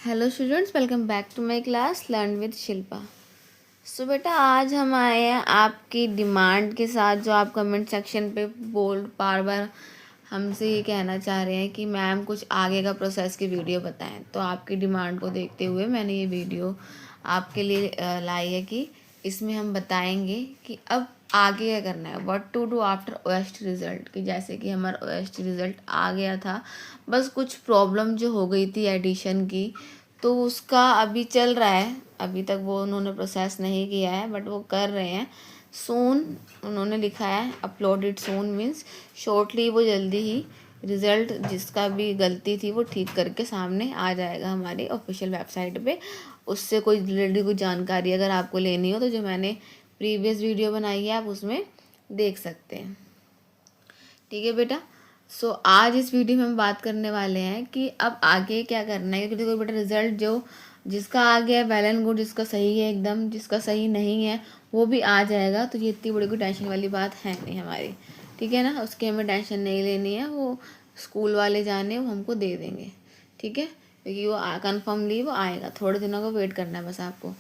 Hello students, welcome back to my class learn with Shilpa. So बेटा, आज हम आए हैं आपकी डिमांड के साथ, जो आप कमेंट सेक्शन पे बार बार हमसे ये कहना चाह रहे हैं कि मैम कुछ आगे का प्रोसेस की वीडियो बताएं। तो आपकी डिमांड को देखते हुए मैंने ये वीडियो आपके लिए लाई है कि इसमें हम बताएंगे कि अब आगे क्या करना है, what to do after OST result. कि जैसे कि हमारा ओएसटी रिज़ल्ट आ गया था, बस कुछ प्रॉब्लम जो हो गई थी एडिशन की, तो उसका अभी चल रहा है। अभी तक वो उन्होंने प्रोसेस नहीं किया है, बट वो कर रहे हैं। सून उन्होंने लिखा है, अपलोडेड सून मीन्स शॉर्टली, वो जल्दी ही रिज़ल्ट जिसका भी गलती थी वो ठीक करके सामने आ जाएगा हमारी ऑफिशियल वेबसाइट पे। उससे कोई रिलेटेड कोई जानकारी अगर आपको लेनी हो तो जो मैंने प्रीवियस वीडियो बनाई है आप उसमें देख सकते हैं। ठीक है बेटा। सो आज इस वीडियो में हम बात करने वाले हैं कि अब आगे क्या करना है, क्योंकि देखो बेटा, रिजल्ट जो जिसका आ गया है वेल एंड गुड, जिसका सही है एकदम, जिसका सही नहीं है वो भी आ जाएगा। तो ये इतनी बड़ी कोई टेंशन वाली बात है नहीं हमारी, ठीक है ना। उसकी हमें टेंशन नहीं लेनी है, वो स्कूल वाले जाने वो हमको दे देंगे, ठीक है। क्योंकि वो कन्फर्मली वो आएगा, थोड़े दिनों का वेट करना है बस आपको।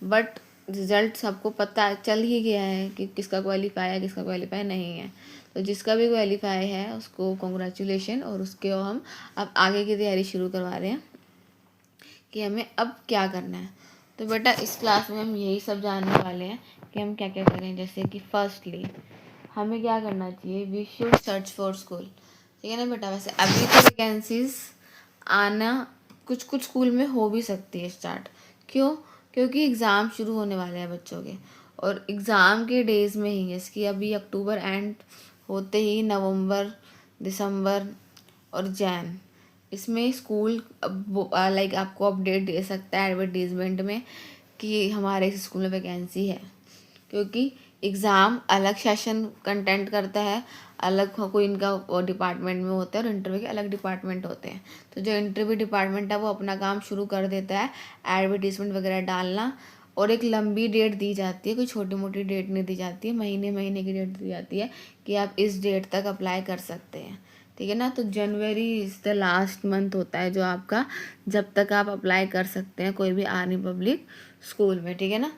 बट रिज़ल्ट सबको पता चल ही गया है कि किसका क्वालिफाई है, किसका क्वालिफाई नहीं है। तो जिसका भी क्वालिफाई है उसको कॉन्ग्रेचुलेशन, और उसके हम अब आगे की तैयारी शुरू करवा रहे हैं कि हमें अब क्या करना है। तो बेटा, इस क्लास में हम यही सब जानने वाले हैं कि हम क्या क्या करें। जैसे कि फर्स्टली हमें क्या करना चाहिए, we should search for school, ठीक है ना बेटा। वैसे अभी तो वैकेंसीज आना कुछ कुछ स्कूल में हो भी सकती है स्टार्ट। क्यों? क्योंकि एग्ज़ाम शुरू होने वाले हैं बच्चों के, और एग्ज़ाम के डेज़ में ही, जैसे कि अभी अक्टूबर एंड होते ही नवंबर, दिसंबर और जैन, इसमें स्कूल लाइक आपको अपडेट दे सकता है एडवर्टीज़मेंट में कि हमारे इस स्कूल में वैकेंसी है। क्योंकि एग्ज़ाम अलग सेशन कंटेंट करता है, अलग कोई इनका डिपार्टमेंट में होता है, और इंटरव्यू के अलग डिपार्टमेंट होते हैं। तो जो इंटरव्यू डिपार्टमेंट है वो अपना काम शुरू कर देता है एडवर्टीज़मेंट वगैरह डालना, और एक लंबी डेट दी जाती है, कोई छोटी मोटी डेट नहीं दी जाती है, महीने महीने की डेट दी जाती है कि आप इस डेट तक अप्लाई कर सकते हैं, ठीक है ना। तो जनवरी इज़ द लास्ट मंथ होता है जो आपका, जब तक आप अप्लाई कर सकते हैं कोई भी आर्मी पब्लिक स्कूल में, ठीक है ना।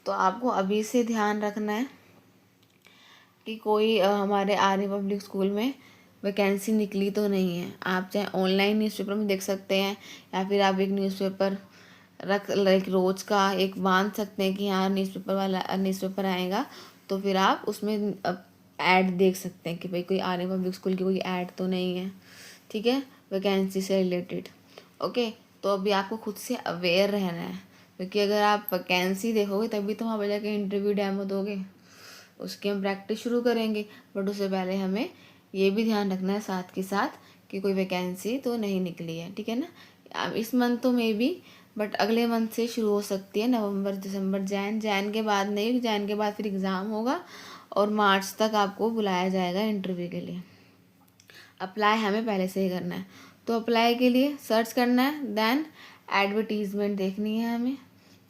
तो आपको अभी से ध्यान रखना है कि कोई हमारे आर्मी पब्लिक स्कूल में वैकेंसी निकली तो नहीं है। आप चाहे ऑनलाइन न्यूज़पेपर में देख सकते हैं, या फिर आप एक न्यूज़पेपर रख लाइक रोज़ का एक बांध सकते हैं कि हाँ न्यूज़पेपर आएगा, तो फिर आप उसमें ऐड देख सकते हैं कि भाई कोई आर्मी पब्लिक स्कूल की कोई ऐड तो नहीं है, ठीक है, वैकेंसी से रिलेटेड। ओके। तो अभी आपको खुद से अवेयर रहना है, क्योंकि अगर आप वैकेंसी देखोगे तभी तो वहाँ पर जाके इंटरव्यू डेमो दोगे, उसकी हम प्रैक्टिस शुरू करेंगे। बट उससे पहले हमें ये भी ध्यान रखना है साथ के साथ कि कोई वैकेंसी तो नहीं निकली है, ठीक है ना। अब इस मंथ तो मे बी, बट अगले मंथ से शुरू हो सकती है, नवंबर दिसंबर जैन के बाद नहीं, जैन के बाद फिर एग्ज़ाम होगा, और मार्च तक आपको बुलाया जाएगा इंटरव्यू के लिए। अप्लाई हमें पहले से ही करना है। तो अप्लाई के लिए सर्च करना है, देन एडवर्टीज़मेंट देखनी है हमें,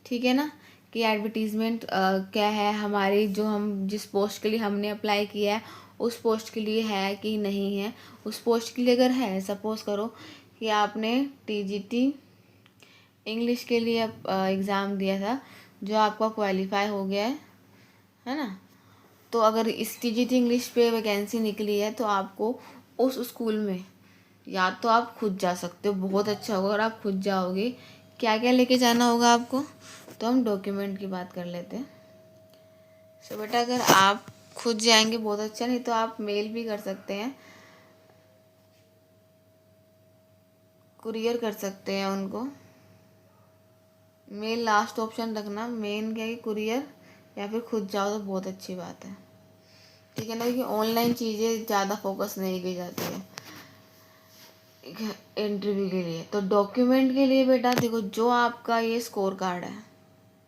ठीक है ना, कि एडवर्टीज़मेंट क्या है हमारी, जो हम जिस पोस्ट के लिए हमने अप्लाई किया है उस पोस्ट के लिए है कि नहीं है। उस पोस्ट के लिए अगर है, सपोज़ करो कि आपने टीजीटी इंग्लिश के लिए एग्ज़ाम दिया था, जो आपका क्वालिफाई हो गया है ना। तो अगर इस टीजीटी इंग्लिश पे वैकेंसी निकली है तो आपको उस स्कूल में या तो आप खुद जा सकते हो, बहुत अच्छा होगा और आप खुद जाओगे। क्या क्या लेके जाना होगा आपको, तो हम डॉक्यूमेंट की बात कर लेते हैं। सो बेटा, अगर आप खुद जाएंगे बहुत अच्छा, नहीं तो आप मेल भी कर सकते हैं, कुरियर कर सकते हैं उनको। मेल लास्ट ऑप्शन रखना, मेन क्या है कि कुरियर, या फिर खुद जाओ तो बहुत अच्छी बात है, ठीक है ना। कि ऑनलाइन चीज़ें ज़्यादा फोकस नहीं की जाती है इंटरव्यू के लिए। तो डॉक्यूमेंट के लिए बेटा देखो, जो आपका ये स्कोर कार्ड है,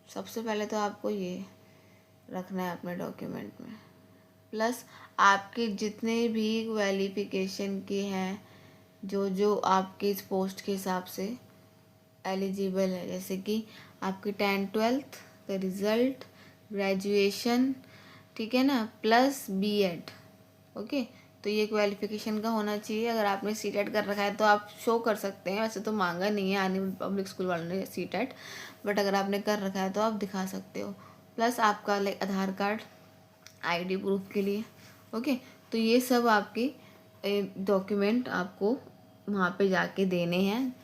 सबसे पहले तो आपको ये रखना है अपने डॉक्यूमेंट में, प्लस आपके जितने भी क्वालिफिकेशन के हैं, जो जो आपके इस पोस्ट के हिसाब से एलिजिबल है, जैसे कि आपकी 10th-12th का रिज़ल्ट, ग्रेजुएशन, ठीक है ना, प्लस बीएड। ओके। तो ये क्वालिफिकेशन का होना चाहिए। अगर आपने सीटेट कर रखा है तो आप शो कर सकते हैं, वैसे तो मांगा नहीं है आने पब्लिक स्कूल वालों ने सीटेट, बट अगर आपने कर रखा है तो आप दिखा सकते हो। प्लस आपका लाइक आधार कार्ड आईडी प्रूफ के लिए। ओके, तो ये सब आपके डॉक्यूमेंट आपको वहाँ पे जाके देने हैं,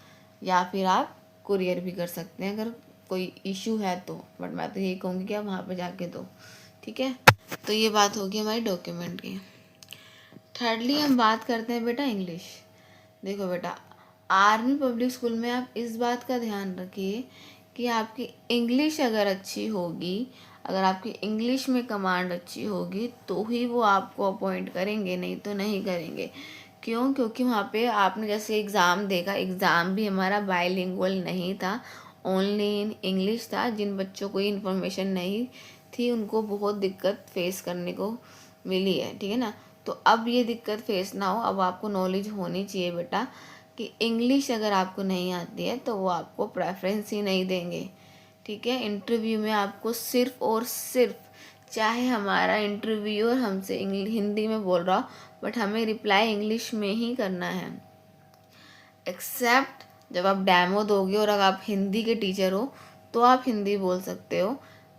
या फिर आप कुरियर भी कर सकते हैं अगर कोई इशू है तो, बट मैं तो यही कहूँगी कि आप वहाँ पे जाके दो। ठीक है, तो ये बात होगी हमारी डॉक्यूमेंट की। थर्डली हम बात करते हैं बेटा इंग्लिश। देखो बेटा, आर्मी पब्लिक स्कूल में आप इस बात का ध्यान रखिए कि आपकी इंग्लिश अगर अच्छी होगी, अगर आपकी इंग्लिश में कमांड अच्छी होगी तो ही वो आपको अपॉइंट करेंगे, नहीं तो नहीं करेंगे। क्यों? क्योंकि वहाँ पे आपने जैसे एग्ज़ाम देखा, एग्ज़ाम भी हमारा बाइलिंगुअल नहीं था, ओनली इन इंग्लिश था। जिन बच्चों को इन्फॉर्मेशन नहीं थी उनको बहुत दिक्कत फेस करने को मिली है। ठीक है ना, तो अब ये दिक्कत फेस ना हो, अब आपको नॉलेज होनी चाहिए बेटा कि इंग्लिश अगर आपको नहीं आती है तो वो आपको प्रेफरेंस ही नहीं देंगे। ठीक है, इंटरव्यू में आपको सिर्फ और सिर्फ, चाहे हमारा इंटरव्यूअर हमसे हिंदी में बोल रहा हो, बट हमें रिप्लाई इंग्लिश में ही करना है। एक्सेप्ट जब आप डेमो दोगे और अगर आप हिंदी के टीचर हो तो आप हिंदी बोल सकते हो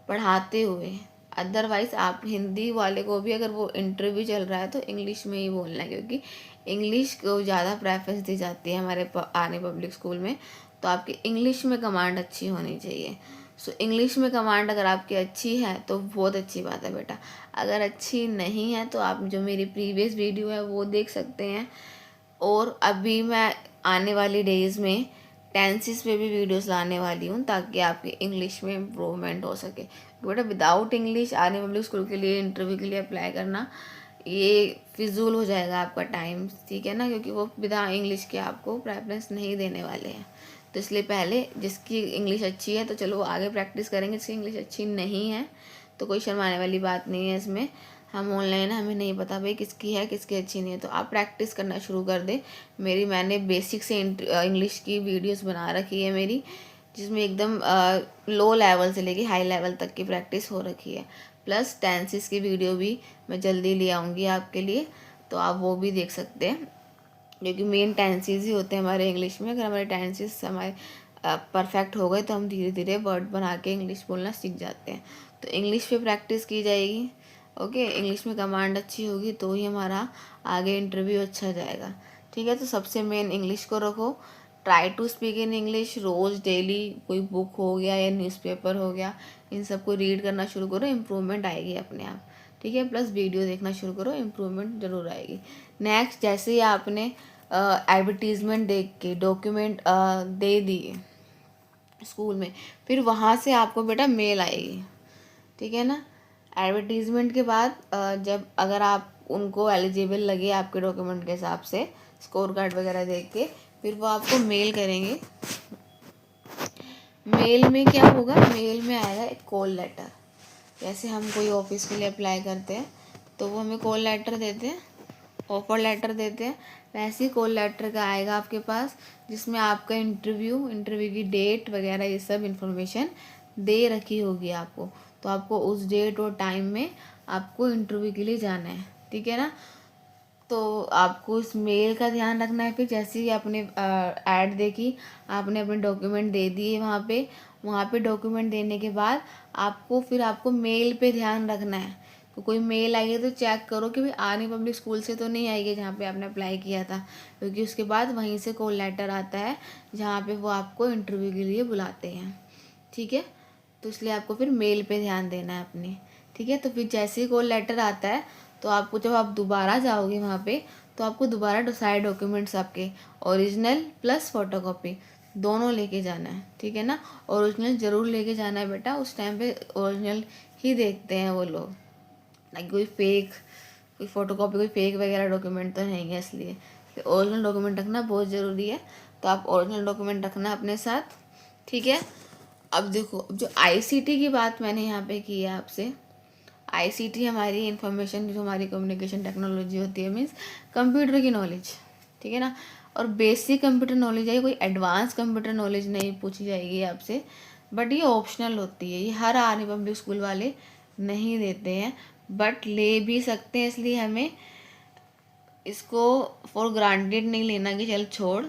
पढ़ाते हुए, अदरवाइज़ आप हिंदी वाले को भी अगर वो इंटरव्यू चल रहा है तो इंग्लिश में ही बोलना है, क्योंकि इंग्लिश को ज़्यादा प्रेफरेंस दी जाती है हमारे आने पब्लिक स्कूल में। तो आपकी इंग्लिश में कमांड अच्छी होनी चाहिए। सो इंग्लिश में कमांड अगर आपकी अच्छी है तो बहुत अच्छी बात है बेटा। अगर अच्छी नहीं है तो आप जो मेरी प्रीवियस वीडियो है वो देख सकते हैं, और अभी मैं आने वाली डेज़ में टेंसेस पे भी वीडियोस लाने वाली हूँ ताकि आपकी इंग्लिश में इम्प्रूवमेंट हो सके। बेटा विदाउट इंग्लिश आने पब्लिक स्कूल के लिए इंटरव्यू के लिए अप्लाई करना ये फिजूल हो जाएगा आपका टाइम। ठीक है ना, क्योंकि वो विदा इंग्लिश के आपको प्रेफरेंस नहीं देने वाले हैं। तो इसलिए पहले जिसकी इंग्लिश अच्छी है तो चलो वो आगे प्रैक्टिस करेंगे, जिसकी इंग्लिश अच्छी नहीं है तो कोई शर्माने वाली बात नहीं है इसमें। हम ऑनलाइन, हमें नहीं पता भाई किसकी है किसकी अच्छी नहीं है, तो आप प्रैक्टिस करना शुरू कर दे। मैंने बेसिक से इंग्लिश की वीडियोस बना रखी है मेरी, जिसमें एकदम लो लेवल से लेके हाई लेवल तक की प्रैक्टिस हो रखी है। प्लस टेंसेस की वीडियो भी मैं जल्दी ले आऊँगी आपके लिए, तो आप वो भी देख सकते हैं, क्योंकि मेन टेंसेस ही होते हैं हमारे इंग्लिश में। अगर हमारे टेंसेस हमारे परफेक्ट हो गए तो हम धीरे धीरे वर्ड बना के इंग्लिश बोलना सीख जाते हैं। तो इंग्लिश पे प्रैक्टिस की जाएगी। ओके, इंग्लिश में कमांड अच्छी होगी तो ही हमारा आगे इंटरव्यू अच्छा जाएगा। ठीक है, तो सबसे मेन इंग्लिश को रखो। Try to speak in English रोज़ डेली, कोई बुक हो गया या न्यूज़पेपर हो गया, इन सबको रीड करना शुरू करो, इम्प्रूवमेंट आएगी अपने आप। ठीक है, प्लस वीडियो देखना शुरू करो, इम्प्रूवमेंट ज़रूर आएगी। नेक्स्ट, जैसे ही आपने एडवर्टीज़मेंट देख के डॉक्यूमेंट दे दिए स्कूल में, फिर वहाँ से आपको बेटा मेल आएगी। ठीक है ना, एडवर्टीज़मेंट के बाद जब अगर आप उनको एलिजिबल लगे आपके डॉक्यूमेंट के हिसाब से, स्कोर कार्ड वगैरह देख के, फिर वो आपको मेल करेंगे। मेल में क्या होगा, मेल में आएगा एक कॉल लेटर। जैसे हम कोई ऑफिस के लिए अप्लाई करते हैं तो वो हमें कॉल लेटर देते हैं, ऑफर लेटर देते हैं, वैसे ही कॉल लेटर का आएगा आपके पास, जिसमें आपका इंटरव्यू की डेट वगैरह ये सब इन्फॉर्मेशन दे रखी होगी आपको। तो आपको उस डेट और टाइम में आपको इंटरव्यू के लिए जाना है। ठीक है ना, तो आपको इस मेल का ध्यान रखना है। फिर जैसे ही आपने ऐड देखी, आपने अपने डॉक्यूमेंट दे दिए वहाँ पे डॉक्यूमेंट देने के बाद आपको मेल पे ध्यान रखना है। तो कोई मेल आई है तो चेक करो कि भाई आर्मी पब्लिक स्कूल से तो नहीं आई है जहाँ पे आपने अप्लाई किया था, क्योंकि उसके बाद वहीं से कॉल लेटर आता है जहाँ पे वो आपको इंटरव्यू के लिए बुलाते हैं। ठीक है, तो इसलिए आपको फिर मेल पे ध्यान देना है अपने। ठीक है, तो फिर जैसे ही कॉल लेटर आता है तो आपको, जब आप दोबारा जाओगे वहाँ पे, तो आपको दोबारा सारे डॉक्यूमेंट्स आपके ओरिजिनल प्लस फोटोकॉपी दोनों लेके जाना है। ठीक है ना, ओरिजिनल ज़रूर लेके जाना है बेटा, उस टाइम पे ओरिजिनल ही देखते हैं वो लोग, ना कोई फ़ोटोकॉपी कोई फेक वगैरह डॉक्यूमेंट तो नहीं है, इसलिए ओरिजिनल डॉक्यूमेंट रखना बहुत ज़रूरी है। तो आप ओरिजिनल डॉक्यूमेंट रखना अपने साथ। ठीक है, अब देखो, अब जो आईसीटी की बात मैंने यहाँ पे की है आपसे, आईसीटी हमारी इंफॉर्मेशन, जो हमारी कम्युनिकेशन टेक्नोलॉजी होती है, मीन्स कंप्यूटर की नॉलेज। ठीक है ना, और बेसिक कंप्यूटर नॉलेज है, कोई एडवांस कंप्यूटर नॉलेज नहीं पूछी जाएगी आपसे, बट ये ऑप्शनल होती है, ये हर आर्मी पब्लिक स्कूल वाले नहीं देते हैं, बट ले भी सकते हैं। इसलिए हमें इसको फॉर ग्रांटेड नहीं लेना कि चल छोड़,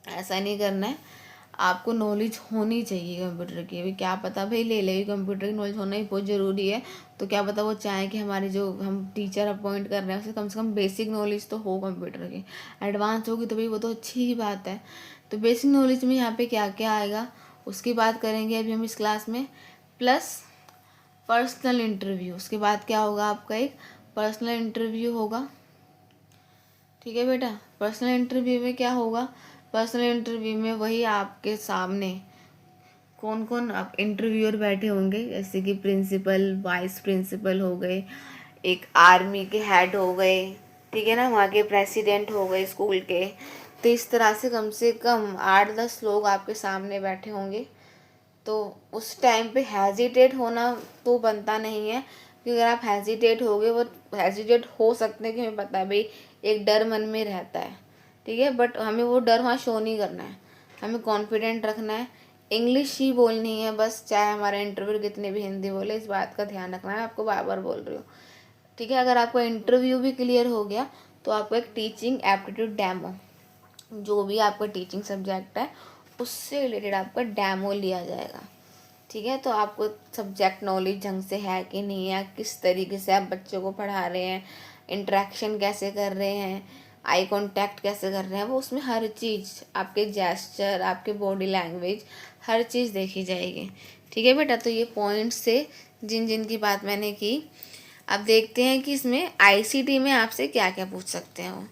ऐसा नहीं करना है। आपको नॉलेज होनी चाहिए कंप्यूटर की। अभी क्या पता भाई ले ले, कंप्यूटर की नॉलेज होना ही बहुत ज़रूरी है। तो क्या पता वो चाहें कि हमारी जो हम टीचर अपॉइंट कर रहे हैं उसे कम से कम बेसिक नॉलेज तो हो कंप्यूटर की। एडवांस होगी तो भाई वो तो अच्छी ही बात है। तो बेसिक नॉलेज में यहाँ पे क्या क्या आएगा उसकी बात करेंगे अभी हम इस क्लास में। प्लस पर्सनल इंटरव्यू, उसके बाद क्या होगा आपका एक पर्सनल इंटरव्यू होगा। ठीक है बेटा, पर्सनल इंटरव्यू में क्या होगा, पर्सनल इंटरव्यू में वही आपके सामने कौन कौन आप इंटरव्यूअर बैठे होंगे, जैसे कि प्रिंसिपल, वाइस प्रिंसिपल हो गए, एक आर्मी के हेड हो गए, ठीक है ना, वहाँ के प्रेसिडेंट हो गए स्कूल के। तो इस तरह से कम 8-10 लोग आपके सामने बैठे होंगे। तो उस टाइम पे हेजिटेट होना तो बनता नहीं है, क्योंकि अगर आप हेजिटेट होगे, वो हेजिटेट हो सकते हैं कि हमें पता है भाई एक डर मन में रहता है, ठीक है, बट हमें वो डर वहाँ शो नहीं करना है, हमें कॉन्फिडेंट रखना है, इंग्लिश ही बोलनी है बस, चाहे हमारा इंटरव्यू कितने भी हिंदी बोले, इस बात का ध्यान रखना है, आपको बार बार बोल रही हूँ। ठीक है, अगर आपका इंटरव्यू भी क्लियर हो गया तो आपको एक टीचिंग एप्टीट्यूड डेमो, जो भी आपका टीचिंग सब्जेक्ट है उससे रिलेटेड आपका डेमो लिया जाएगा। ठीक है, तो आपको सब्जेक्ट नॉलेज ढंग से है कि नहीं है, किस तरीके से आप बच्चों को पढ़ा रहे हैं, इंटरेक्शन कैसे कर रहे हैं, आई कांटेक्ट कैसे कर रहे हैं, वो उसमें हर चीज़, आपके जेस्चर, आपके बॉडी लैंग्वेज, हर चीज़ देखी जाएगी। ठीक है बेटा, तो ये पॉइंट्स से जिन जिन की बात मैंने की। अब देखते हैं कि इसमें आईसीटी में आपसे क्या क्या पूछ सकते हैं वो।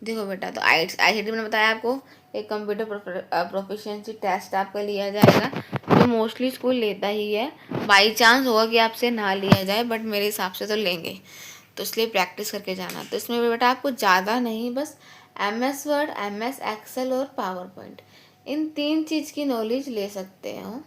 देखो बेटा, तो आईसीटी में बताया आपको एक कंप्यूटर प्रोफिशिएंसी टेस्ट आपका लिया जाएगा, जो मोस्टली स्कूल लेता ही है। बाई चांस होगा कि आपसे ना लिया जाए, बट मेरे हिसाब से तो लेंगे, तो इसलिए प्रैक्टिस करके जाना। तो इसमें बेटा आपको ज़्यादा नहीं, बस MS वर्ड, MS एक्सेल और पावर पॉइंट, इन 3 चीज़ की नॉलेज ले सकते हो।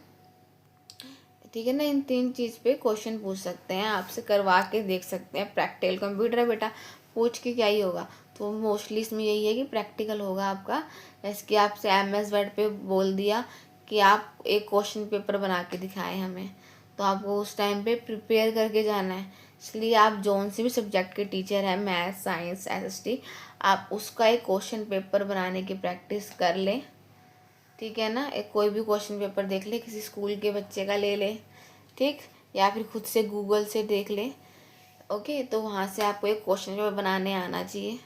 ठीक है ना, इन 3 चीज़ पे क्वेश्चन पूछ सकते हैं, आपसे करवा के देख सकते हैं। प्रैक्टिकल कंप्यूटर है बेटा, पूछ के क्या ही होगा, तो मोस्टली इसमें यही है कि प्रैक्टिकल होगा आपका। जैसे कि आपसे MS वर्ड पे बोल दिया कि आप एक क्वेश्चन पेपर बना के दिखाएं हमें, तो आपको उस टाइम पे प्रिपेयर करके जाना है। इसलिए आप जोन से भी सब्जेक्ट के टीचर हैं, मैथ, साइंस, SST, आप उसका एक क्वेश्चन पेपर बनाने की प्रैक्टिस कर लें। ठीक है ना, एक कोई भी क्वेश्चन पेपर देख ले, किसी स्कूल के बच्चे का ले ले, ठीक, या फिर खुद से गूगल से देख ले। ओके, तो वहाँ से आपको एक क्वेश्चन पेपर बनाने आना चाहिए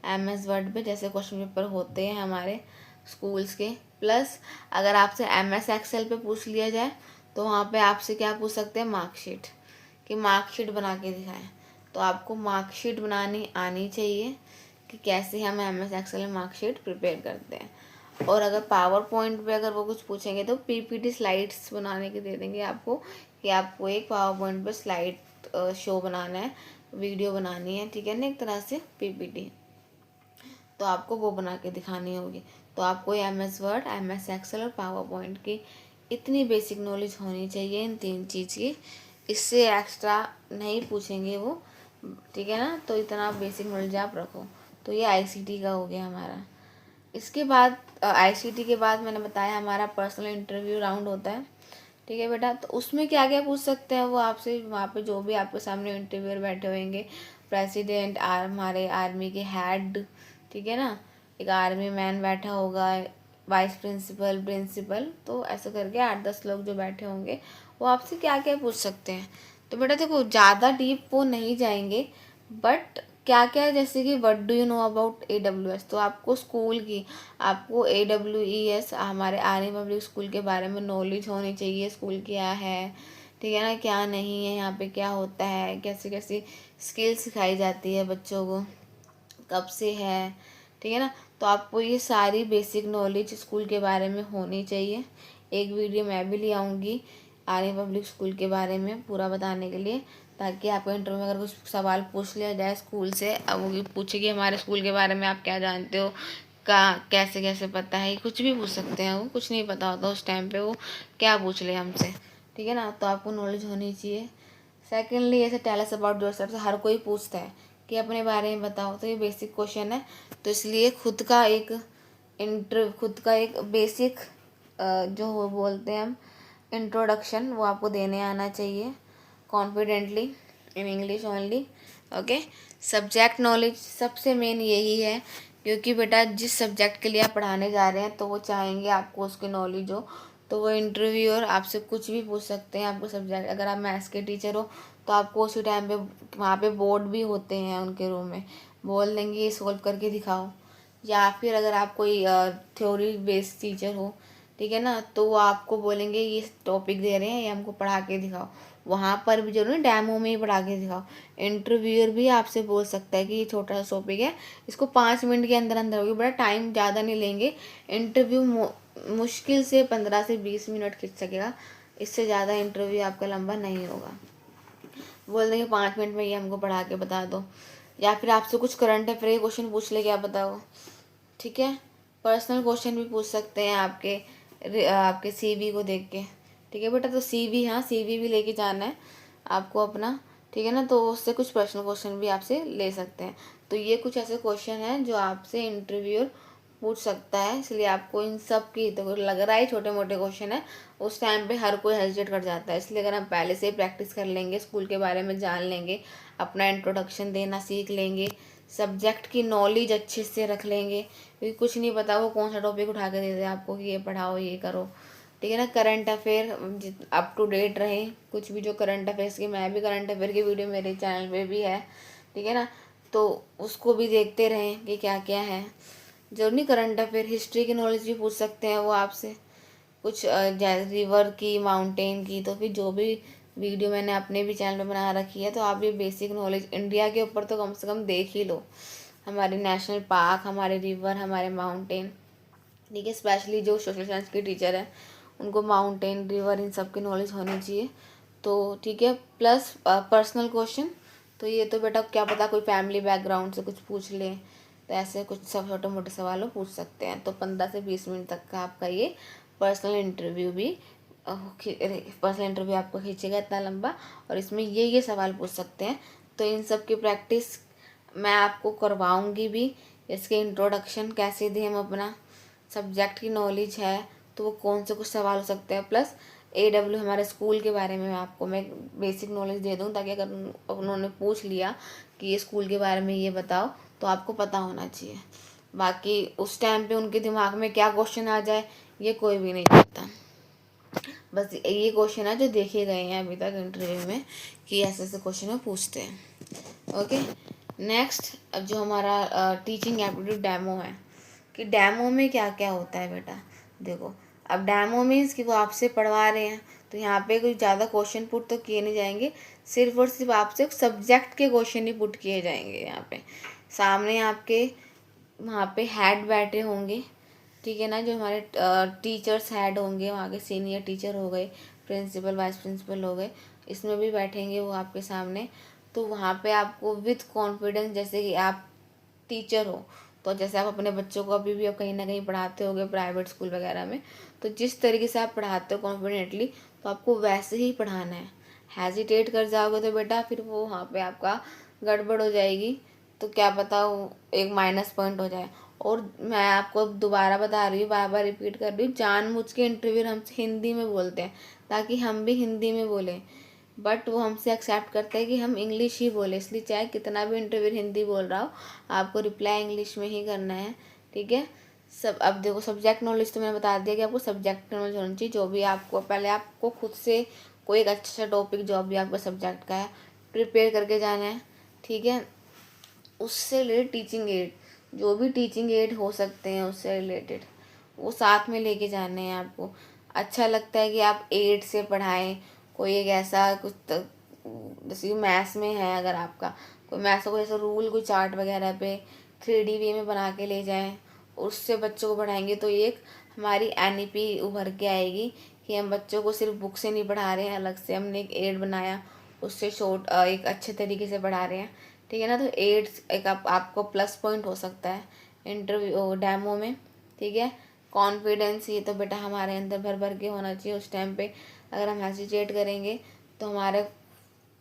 MS वर्ड पे, जैसे क्वेश्चन पेपर होते हैं हमारे स्कूल्स के। प्लस अगर आपसे MS एक्सेल पे पूछ लिया जाए तो वहाँ पे आपसे क्या पूछ सकते हैं, मार्कशीट, कि मार्कशीट बना के दिखाएं। तो आपको मार्कशीट बनानी आनी चाहिए कि कैसे हम MS एक्सेल में मार्कशीट प्रिपेयर करते हैं। और अगर पावर पॉइंट पे अगर वो कुछ पूछेंगे तो PPT स्लाइड्स बनाने के दे देंगे आपको, कि आपको एक पावर पॉइंट पे स्लाइड शो बनाना है, वीडियो बनानी है, ठीक है ना, एक तरह से PPT, तो आपको वो बना के दिखानी होगी। तो आपको MS वर्ड, MS एक्सेल और पावर पॉइंट की इतनी बेसिक नॉलेज होनी चाहिए, इन 3 चीज़ की, इससे एक्स्ट्रा नहीं पूछेंगे वो। ठीक है ना, तो इतना बेसिक नॉलेज आप रखो। तो ये ICT का हो गया हमारा। इसके बाद ICT के बाद मैंने बताया हमारा पर्सनल इंटरव्यू राउंड होता है। ठीक है बेटा, तो उसमें क्या क्या पूछ सकते हैं वो आपसे, वहाँ पे जो भी आपके सामने इंटरव्यूअर बैठे होंगे, प्रेसिडेंट, हमारे आर्मी के हेड, ठीक है ना, एक आर्मी मैन बैठा होगा, वाइस प्रिंसिपल, प्रिंसिपल, तो ऐसे करके 8-10 लोग जो बैठे होंगे वो आपसे क्या क्या पूछ सकते हैं। तो बेटा देखो, ज़्यादा डीप वो नहीं जाएंगे, बट क्या क्या है, जैसे कि what do you know about AWS, तो आपको स्कूल की, आपको AWES हमारे आर्मी पब्लिक स्कूल के बारे में नॉलेज होनी चाहिए, स्कूल क्या है, ठीक है ना, क्या नहीं है, यहाँ पे क्या होता है, कैसे कैसी स्किल सिखाई जाती है बच्चों को, कब से है, ठीक है ना। तो आपको ये सारी बेसिक नॉलेज स्कूल के बारे में होनी चाहिए। एक वीडियो मैं भी ले आऊँगी आर्मी पब्लिक स्कूल के बारे में पूरा बताने के लिए, ताकि आपको इंटरव्यू में अगर कुछ सवाल पूछ लिया जाए स्कूल से, अब वो पूछेगी हमारे स्कूल के बारे में आप क्या जानते हो, का कैसे कैसे पता है, कुछ भी पूछ सकते हैं, वो कुछ नहीं पता होता उस टाइम पे, वो क्या पूछ ले हमसे, ठीक है ना, तो आपको नॉलेज होनी चाहिए। सेकेंडली, ऐसे टेल अस अबाउट योरसेल्फ, हर कोई पूछता है कि अपने बारे में बताओ, तो ये बेसिक क्वेश्चन है, तो इसलिए खुद का एक बेसिक जो वो बोलते हैं हम इंट्रोडक्शन, वो आपको देने आना चाहिए confidently in English only. Okay. Subject knowledge सबसे मेन यही है, क्योंकि बेटा जिस सब्जेक्ट के लिए आप पढ़ाने जा रहे हैं तो वो चाहेंगे आपको उसकी नॉलेज हो, तो वो इंटरव्यूअर आपसे कुछ भी पूछ सकते हैं। आपको सब्जेक्ट, अगर आप मैथ्स के टीचर हो तो आपको उसी टाइम पे वहाँ पे बोर्ड भी होते हैं उनके रूम में, बोल देंगे ये सोल्व करके दिखाओ। या फिर अगर आप कोई थ्योरी बेस्ड टीचर हो, ठीक है ना, तो वो आपको बोलेंगे ये टॉपिक दे रहे हैं, ये हमको पढ़ा के दिखाओ। वहाँ पर भी जरूर डैमो में ही पढ़ा के दिखाओ। इंटरव्यूअर भी आपसे बोल सकता है कि ये छोटा सा टॉपिक है, इसको 5 मिनट के अंदर अंदर होगी, बड़ा टाइम ज़्यादा नहीं लेंगे। इंटरव्यू मुश्किल से 15 से 20 मिनट खींच सकेगा, इससे ज़्यादा इंटरव्यू आपका लंबा नहीं होगा। बोल देंगे 5 मिनट में ये हमको पढ़ा के बता दो। या फिर आपसे कुछ करंट अफेयर के क्वेश्चन पूछ ले, क्या बताओ, ठीक है। पर्सनल क्वेश्चन भी पूछ सकते हैं आपके सीवी को देख के, ठीक है बेटा। तो सीवी, हाँ सीवी भी लेके जाना है आपको अपना, ठीक है ना। तो उससे कुछ पर्सनल क्वेश्चन भी आपसे ले सकते हैं। तो ये कुछ ऐसे क्वेश्चन हैं जो आपसे इंटरव्यूअर पूछ सकता है, इसलिए आपको इन सब की, तो लग रहा है छोटे मोटे क्वेश्चन है, उस टाइम पे हर कोई हेजिटेट कर जाता है। इसलिए अगर हम पहले से ही प्रैक्टिस कर लेंगे, स्कूल के बारे में जान लेंगे, अपना इंट्रोडक्शन देना सीख लेंगे, सब्जेक्ट की नॉलेज अच्छे से रख लेंगे, क्योंकि कुछ नहीं पता वो कौन सा टॉपिक उठा के दे दे आपको कि ये पढ़ाओ ये करो, ठीक है ना। Current affair up to date रहे, कुछ भी जो करंट अफेयर्स की, मैं भी करंट अफेयर की वीडियो मेरे चैनल पे भी है, ठीक है ना, तो उसको भी देखते रहें कि क्या क्या है। जरूर नहीं करंट अफेयर, हिस्ट्री की नॉलेज भी पूछ सकते हैं वो आपसे, कुछ रिवर की, माउंटेन की। तो फिर जो भी वीडियो मैंने अपने भी चैनल पे बना रखी है, तो आप ये बेसिक नॉलेज इंडिया के ऊपर तो कम से कम देख ही लो। हमारे नेशनल पार्क, हमारे रिवर, हमारे माउंटेन, ठीक है। स्पेशली जो सोशल साइंस के टीचर हैं उनको माउंटेन, रिवर, इन सब की नॉलेज होनी चाहिए, तो ठीक है। प्लस पर्सनल क्वेश्चन, तो ये तो बेटा क्या पता कोई फैमिली बैकग्राउंड से कुछ पूछ ले, तो ऐसे कुछ सब छोटे मोटे सवालों पूछ सकते हैं। तो 15 से 20 मिनट तक का आपका ये पर्सनल इंटरव्यू भी पर्सनल इंटरव्यू आपको खींचेगा इतना लंबा, और इसमें ये सवाल पूछ सकते हैं। तो इन सब की प्रैक्टिस मैं आपको करवाऊंगी भी। इसके इंट्रोडक्शन कैसे दें हम अपना, सब्जेक्ट की नॉलेज है तो वो कौन से कुछ सवाल हो सकते हैं, प्लस AW हमारे स्कूल के बारे में आपको मैं बेसिक नॉलेज दे दूँ, ताकि अगर उन्होंने पूछ लिया कि ये स्कूल के बारे में ये बताओ, तो आपको पता होना चाहिए। बाकी उस टाइम पे उनके दिमाग में क्या क्वेश्चन आ जाए ये कोई भी नहीं जानता। बस ये क्वेश्चन है जो देखे गए हैं अभी तक इंटरव्यू में कि ऐसे ऐसे क्वेश्चन में पूछते हैं। ओके, नेक्स्ट अब जो हमारा टीचिंग एप्टीट्यूड डेमो है, कि डेमो में क्या क्या होता है बेटा। देखो, अब डेमो मीन्स कि वो आपसे पढ़वा रहे हैं, तो यहाँ पे कोई ज़्यादा क्वेश्चन पुट तो किए नहीं जाएंगे, सिर्फ और सिर्फ आपसे सब्जेक्ट के क्वेश्चन ही पुट किए जाएंगे। यहाँ पे सामने आपके वहाँ पे हेड बैठे होंगे, ठीक है ना, जो हमारे टीचर्स हेड होंगे, वहाँ के सीनियर टीचर हो गए, प्रिंसिपल वाइस प्रिंसिपल हो गए, इसमें भी बैठेंगे वो आपके सामने। तो वहाँ पे आपको विथ कॉन्फिडेंस, जैसे कि आप टीचर हो, तो जैसे आप अपने बच्चों को अभी भी आप कहीं ना कहीं पढ़ाते होगे प्राइवेट स्कूल वगैरह में, तो जिस तरीके से आप पढ़ाते हो कॉन्फिडेंटली, तो आपको वैसे ही पढ़ाना है। हेजिटेट कर जाओगे तो बेटा फिर वो वहाँ पे आपका गड़बड़ हो जाएगी, तो क्या पता वो एक माइनस पॉइंट हो जाए। और मैं आपको दोबारा बता रही हूँ, बार बार रिपीट कर रही हूँ, जानबूझ के इंटरव्यू हमसे हिंदी में बोलते हैं ताकि हम भी हिंदी में बोलें, बट वो हमसे एक्सेप्ट करते हैं कि हम इंग्लिश ही बोले, इसलिए चाहे कितना भी इंटरव्यू हिंदी बोल रहा हो, आपको रिप्लाई इंग्लिश में ही करना है, ठीक है। सब अब देखो, सब्जेक्ट नॉलेज तो मैंने बता दिया कि आपको सब्जेक्ट नॉलेज होनी चाहिए। जो भी आपको पहले आपको खुद से कोई एक अच्छा टॉपिक जो भी आपका सब्जेक्ट का है प्रिपेयर करके जाना है, ठीक है। उससे रिलेटेड टीचिंग एड, जो भी टीचिंग एड हो सकते हैं उससे रिलेटेड, वो साथ में लेके जाने हैं आपको। अच्छा लगता है कि आप एड से पढ़ाएं, कोई एक ऐसा कुछ जैसे मैथ्स में है, अगर आपका कोई मैथ्स का कोई ऐसा रूल, कोई चार्ट वगैरह पे 3D वे में बना के ले जाएं, उससे बच्चों को पढ़ाएंगे, तो एक हमारी NEP उभर के आएगी कि हम बच्चों को सिर्फ बुक से नहीं पढ़ा रहे हैं, अलग से हमने एक एड बनाया, उससे शॉर्ट एक अच्छे तरीके से पढ़ा रहे हैं, ठीक है ना। तो एड्स एक आपको प्लस पॉइंट हो सकता है इंटरव्यू डेमो में, ठीक है। कॉन्फिडेंस, ये तो बेटा हमारे अंदर भर भर के होना चाहिए उस टाइम पे। अगर हम हेजिटेट करेंगे तो हमारे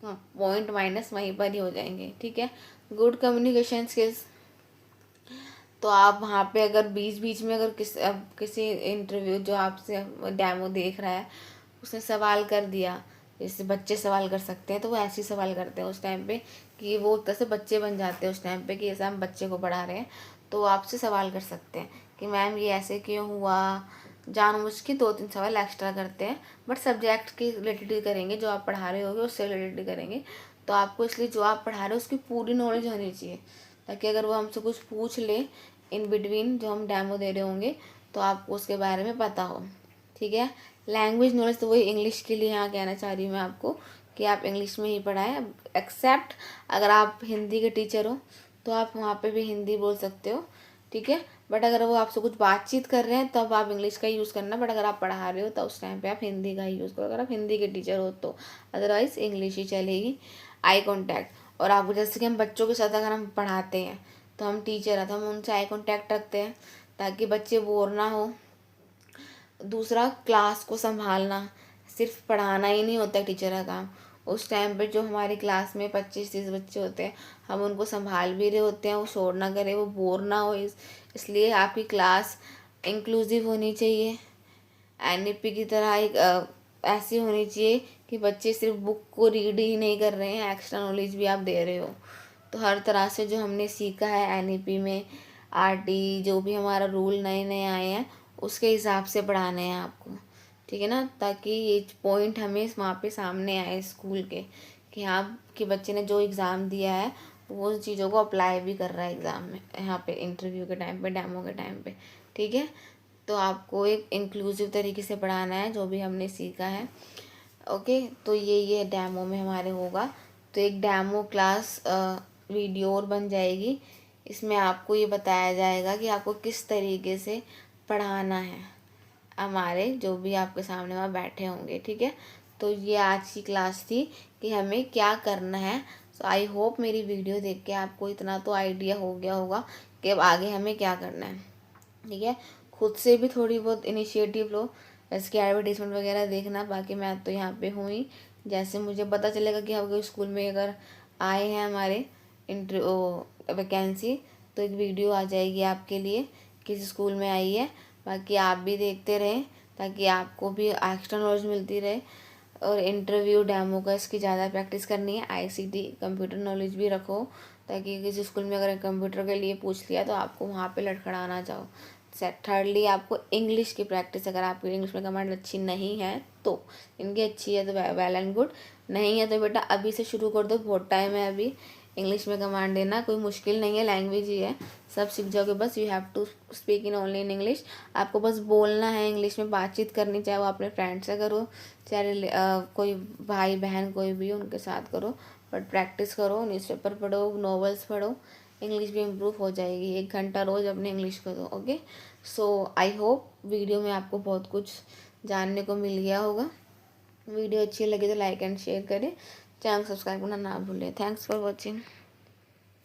पॉइंट माइनस वहीं पर ही हो जाएंगे, ठीक है। गुड कम्युनिकेशन स्किल्स, तो आप वहाँ पे अगर बीच बीच में अगर किसी इंटरव्यू जो आपसे डेमो देख रहा है उसने सवाल कर दिया, जैसे बच्चे सवाल कर सकते हैं तो वो ऐसे ही सवाल करते हैं उस टाइम पे कि वो एक तरह से बच्चे बन जाते हैं उस टाइम पे कि ऐसा हम बच्चे को पढ़ा रहे हैं। तो आपसे सवाल कर सकते हैं कि मैम ये ऐसे क्यों हुआ, जानबूझ के 2-3 सवाल एक्स्ट्रा करते हैं, बट सब्जेक्ट के रिलेटेड ही करेंगे, जो आप पढ़ा रहे होगे उससे रिलेटेड करेंगे। तो आपको इसलिए जो आप पढ़ा रहे हो उसकी पूरी नॉलेज होनी चाहिए, ताकि अगर वो हमसे कुछ पूछ ले इन बिटवीन जो हम डेमो दे रहे होंगे तो आपको उसके बारे में पता हो। ठीक है। लैंग्वेज नॉलेज तो वही इंग्लिश के लिए यहाँ कहना चाह रही हूँ मैं आपको कि आप इंग्लिश में ही पढ़ाएं, एक्सेप्ट अगर आप हिंदी के टीचर हो तो आप वहाँ पे भी हिंदी बोल सकते हो। ठीक है। बट अगर वो आपसे कुछ बातचीत कर रहे हैं तब आप इंग्लिश का यूज़ करना, बट अगर आप पढ़ा रहे हो तो उस टाइम पे आप हिंदी का ही यूज़ करो अगर आप हिंदी के टीचर हो तो, अदरवाइज इंग्लिश ही चलेगी। आई कॉन्टैक्ट, और आप जैसे कि हम बच्चों के साथ अगर हम पढ़ाते हैं तो हम टीचर हैं तो हम उनसे आई कॉन्टैक्ट रखते हैं ताकि बच्चे बोर ना हो। दूसरा, क्लास को संभालना, सिर्फ पढ़ाना ही नहीं होता टीचर का काम। उस टाइम पे जो हमारी क्लास में 25-30 बच्चे होते हैं, हम उनको संभाल भी रहे होते हैं, वो शोर ना करे, वो बोर ना हो, इसलिए आपकी क्लास इंक्लूसिव होनी चाहिए। एनईपी की तरह एक ऐसी होनी चाहिए कि बच्चे सिर्फ बुक को रीड ही नहीं कर रहे हैं, एक्स्ट्रा नॉलेज भी आप दे रहे हो। तो हर तरह से जो हमने सीखा है एनईपी में, आरटी जो भी हमारा रूल नए नए आए हैं उसके हिसाब से पढ़ाने हैं आपको। ठीक है ना, ताकि ये पॉइंट हमें वहाँ पे सामने आए स्कूल के कि हाँ कि बच्चे ने जो एग्ज़ाम दिया है वो उन चीज़ों को अप्लाई भी कर रहा है एग्ज़ाम में, यहाँ पे इंटरव्यू के टाइम पे, डेमो के टाइम पे। ठीक है। तो आपको एक इंक्लूसिव तरीके से पढ़ाना है जो भी हमने सीखा है। ओके, तो ये डेमो में हमारे होगा। तो एक डेमो क्लास वीडियो और बन जाएगी, इसमें आपको ये बताया जाएगा कि आपको किस तरीके से पढ़ाना है हमारे जो भी आपके सामने वहाँ बैठे होंगे। ठीक है। तो ये आज की क्लास थी कि हमें क्या करना है। सो आई होप मेरी वीडियो देख के आपको इतना तो आइडिया हो गया होगा कि अब आगे हमें क्या करना है। ठीक है। खुद से भी थोड़ी बहुत इनिशिएटिव लो, इसकी एडवर्टीजमेंट वगैरह देखना। बाकी मैं तो यहाँ पे हूँ ही, जैसे मुझे पता चलेगा कि आपके स्कूल में अगर आए हैं हमारे वैकेंसी तो एक वीडियो आ जाएगी आपके लिए किस स्कूल में आई है। बाकी आप भी देखते रहें ताकि आपको भी एक्स्ट्रा नॉलेज मिलती रहे। और इंटरव्यू डेमो का इसकी ज़्यादा प्रैक्टिस करनी है। आईसीटी कंप्यूटर नॉलेज भी रखो ताकि किसी स्कूल में अगर कंप्यूटर के लिए पूछ लिया तो आपको वहाँ पे लड़खड़ा ना जाओ। थर्डली, आपको इंग्लिश की प्रैक्टिस, अगर आपकी इंग्लिश में कमांड अच्छी नहीं है तो, इनकी अच्छी है तो वेल एंड गुड, नहीं है तो बेटा अभी से शुरू कर दो, बहुत टाइम है अभी। इंग्लिश में कमांड देना कोई मुश्किल नहीं है, लैंग्वेज ही है, सब सीख जाओगे। बस you have to speak in only in English. आपको बस बोलना है इंग्लिश में, बातचीत करनी, चाहे वो अपने फ्रेंड से करो, चाहे कोई भाई बहन कोई भी उनके साथ करो, बट प्रैक्टिस करो, न्यूज़पेपर पढ़ो, नॉवेल्स पढ़ो, इंग्लिश भी इम्प्रूव हो जाएगी। 1 घंटा रोज़ अपने इंग्लिश को दो। Okay, so I hope video में आपको बहुत कुछ जानने को मिल गया होगा। वीडियो अच्छी लगी तो लाइक एंड शेयर करें, चैनल सब्सक्राइब करना ना भूलें। Thanks for watching.